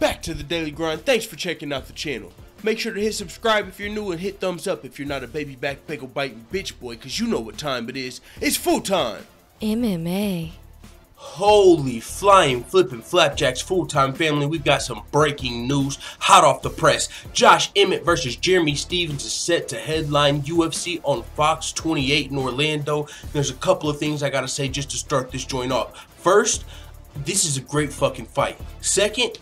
back to the Daily Grind. Thanks for checking out the channel. Make sure to hit subscribe if you're new and hit thumbs up if you're not a baby back pickle biting bitch boy, cause you know what time it is. It's full time. MMA. Holy flying flipping flapjacks, full-time family, we've got some breaking news hot off the press. Josh Emmett versus Jeremy Stephens is set to headline UFC on Fox 28 in Orlando. There's a couple of things I gotta say just to start this joint off. First, this is a great fucking fight. Second,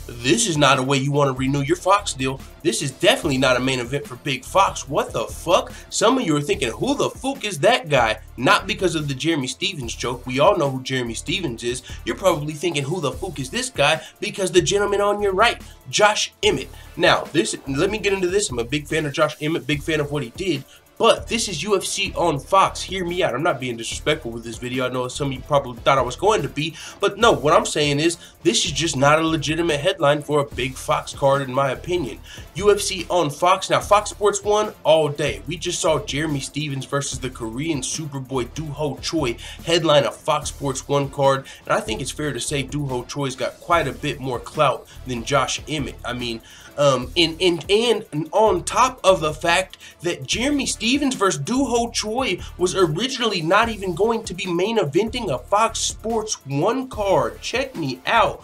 this is not a way you want to renew your Fox deal. This is definitely not a main event for Big Fox. What the fuck? Some of you are thinking, who the fuck is that guy? Not because of the Jeremy Stephens joke. We all know who Jeremy Stephens is. You're probably thinking, who the fuck is this guy? Because the gentleman on your right, Josh Emmett. Now, let me get into this. I'm a big fan of Josh Emmett, big fan of what he did. But this is UFC on Fox. Hear me out. I'm not being disrespectful with this video. I know some of you probably thought I was going to be. But no, what I'm saying is this is just not a legitimate headline for a big Fox card in my opinion. UFC on Fox. Now, Fox Sports 1 all day. We just saw Jeremy Stephens versus the Korean Superboy Do-Ho Choi headline a Fox Sports 1 card. And I think it's fair to say Do-Ho Choi's got quite a bit more clout than Josh Emmett. I mean, and on top of the fact that Jeremy Stephens versus Do-Ho Choi was originally not even going to be main eventing a Fox Sports 1 card. Check me out.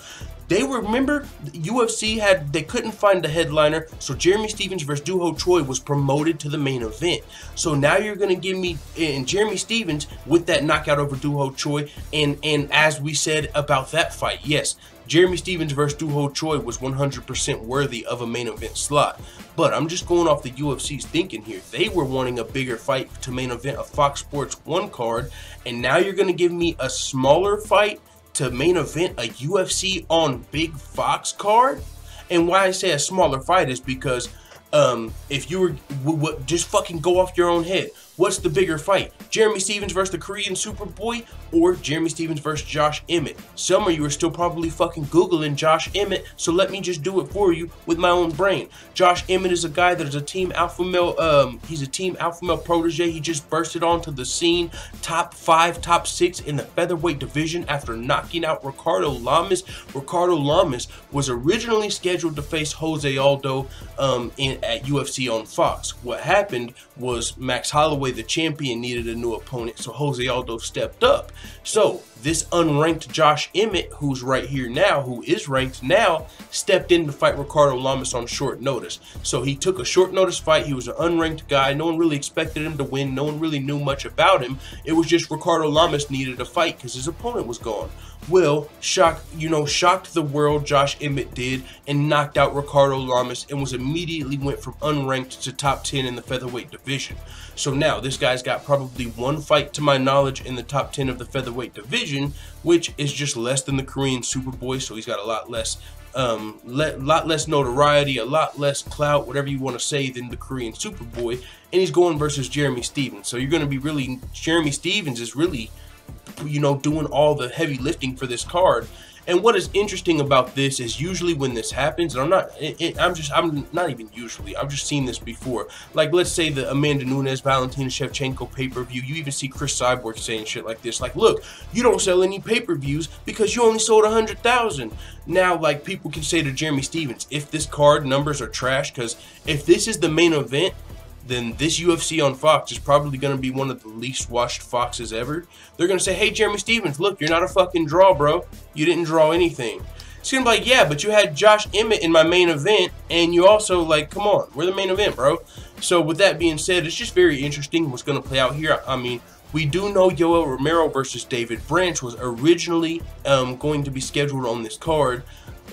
They were, remember, UFC they couldn't find the headliner, so Jeremy Stephens versus Do-Ho Choi was promoted to the main event. So now you're going to give me Jeremy Stephens with that knockout over Do-Ho Choi, and as we said about that fight, yes, Jeremy Stephens versus Do-Ho Choi was 100% worthy of a main event slot. But I'm just going off the UFC's thinking here. They were wanting a bigger fight to main event a Fox Sports 1 card, and now you're going to give me a smaller fight to main event a UFC on Big Fox card? And why I say a smaller fight is because if you were just fucking go off your own head. What's the bigger fight? Jeremy Stephens versus the Korean Superboy or Jeremy Stephens versus Josh Emmett? Some of you are still probably fucking Googling Josh Emmett, so let me just do it for you with my own brain. Josh Emmett is a guy that is a team alpha male, he's a team alpha male protege. He just bursted onto the scene, top 5, top 6 in the featherweight division after knocking out Ricardo Lamas. Ricardo Lamas was originally scheduled to face Jose Aldo at UFC on Fox. What happened was Max Holloway, the champion, needed a new opponent, so Jose Aldo stepped up. So this unranked Josh Emmett, who's right here now, who is ranked now, stepped in to fight Ricardo Lamas on short notice. So he took a short notice fight. He was an unranked guy. No one really expected him to win. No one really knew much about him. It was just Ricardo Lamas needed a fight because his opponent was gone. Well, shocked the world, Josh Emmett did, and knocked out Ricardo Lamas and was immediately went from unranked to top 10 in the featherweight division. So now this guy's got probably one fight to my knowledge in the top 10 of the featherweight division, which is just less than the Korean Superboy, so he's got a lot less notoriety, a lot less clout, whatever you want to say, than the Korean Superboy, and he's going versus Jeremy Stephens. So you're going to be really, Jeremy Stephens is really, you know, doing all the heavy lifting for this card. And what is interesting about this is usually when this happens, and I'm not even usually, I've just seen this before. Like, let's say the Amanda Nunes, Valentina Shevchenko pay-per-view, you even see Chris Cyborg saying shit like this. Like, look, you don't sell any pay-per-views because you only sold 100,000. Now, like, people can say to Jeremy Stephens, if this card numbers are trash, because if this is the main event, then this UFC on Fox is probably going to be one of the least watched Foxes ever. They're going to say, hey, Jeremy Stephens, look, you're not a fucking draw, bro. You didn't draw anything. It's going to be like, yeah, but you had Josh Emmett in my main event, and you also, like, come on, we're the main event, bro. So with that being said, it's just very interesting what's going to play out here. I mean, we do know Yoel Romero versus David Branch was originally going to be scheduled on this card.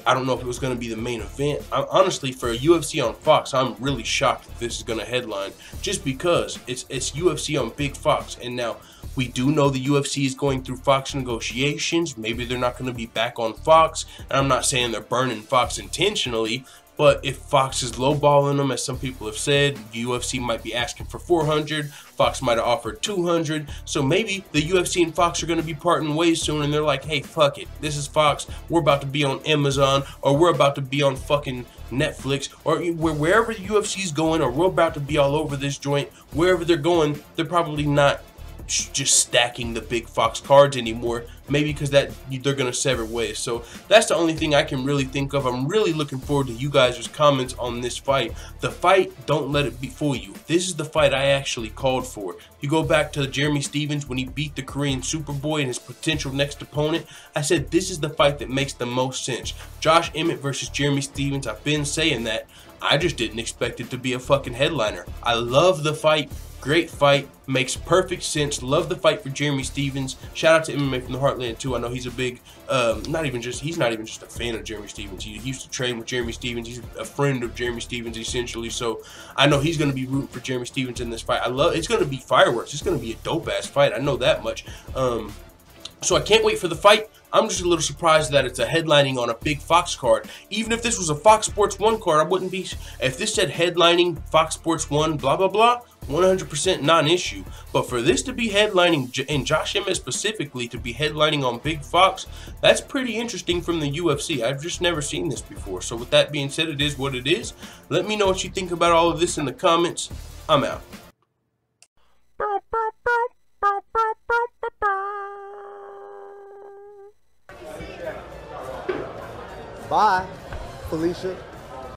I don't know if it was going to be the main event. Honestly, for a UFC on Fox, I'm really shocked that this is going to headline, just because it's UFC on Big Fox. And now we do know the UFC is going through Fox negotiations. Maybe they're not going to be back on Fox. And I'm not saying they're burning Fox intentionally, but if Fox is lowballing them, as some people have said, UFC might be asking for 400. Fox might have offered 200. So maybe the UFC and Fox are going to be parting ways soon, and they're like, hey, fuck it. This is Fox. We're about to be on Amazon, or we're about to be on fucking Netflix, or wherever the UFC is going, or we're about to be all over this joint. Wherever they're going, they're probably not just stacking the big Fox cards anymore. Maybe because they're gonna sever ways. So that's the only thing I can really think of. I'm really looking forward to you guys' comments on this fight. The fight, don't let it fool you. This is the fight I actually called for. You go back to Jeremy Stephens when he beat the Korean Superboy and his potential next opponent. I said this is the fight that makes the most sense. Josh Emmett versus Jeremy Stephens. I've been saying that. I just didn't expect it to be a fucking headliner. I love the fight. Great fight. Makes perfect sense. Love the fight for Jeremy Stephens. Shout out to MMA from the Heartland too. I know he's a big, he's not even just a fan of Jeremy Stephens. He used to train with Jeremy Stephens. He's a friend of Jeremy Stephens essentially. So I know he's going to be rooting for Jeremy Stephens in this fight. It's going to be fireworks. It's going to be a dope ass fight. I know that much. So I can't wait for the fight. I'm just a little surprised that it's a headlining on a big Fox card. Even if this was a Fox Sports 1 card, I wouldn't be. If this said headlining Fox Sports 1, blah, blah, blah, 100% non-issue. But for this to be headlining, and Josh Emmett specifically to be headlining on Big Fox, that's pretty interesting from the UFC. I've just never seen this before. So with that being said, it is what it is. Let me know what you think about all of this in the comments. I'm out. Bye, Felicia.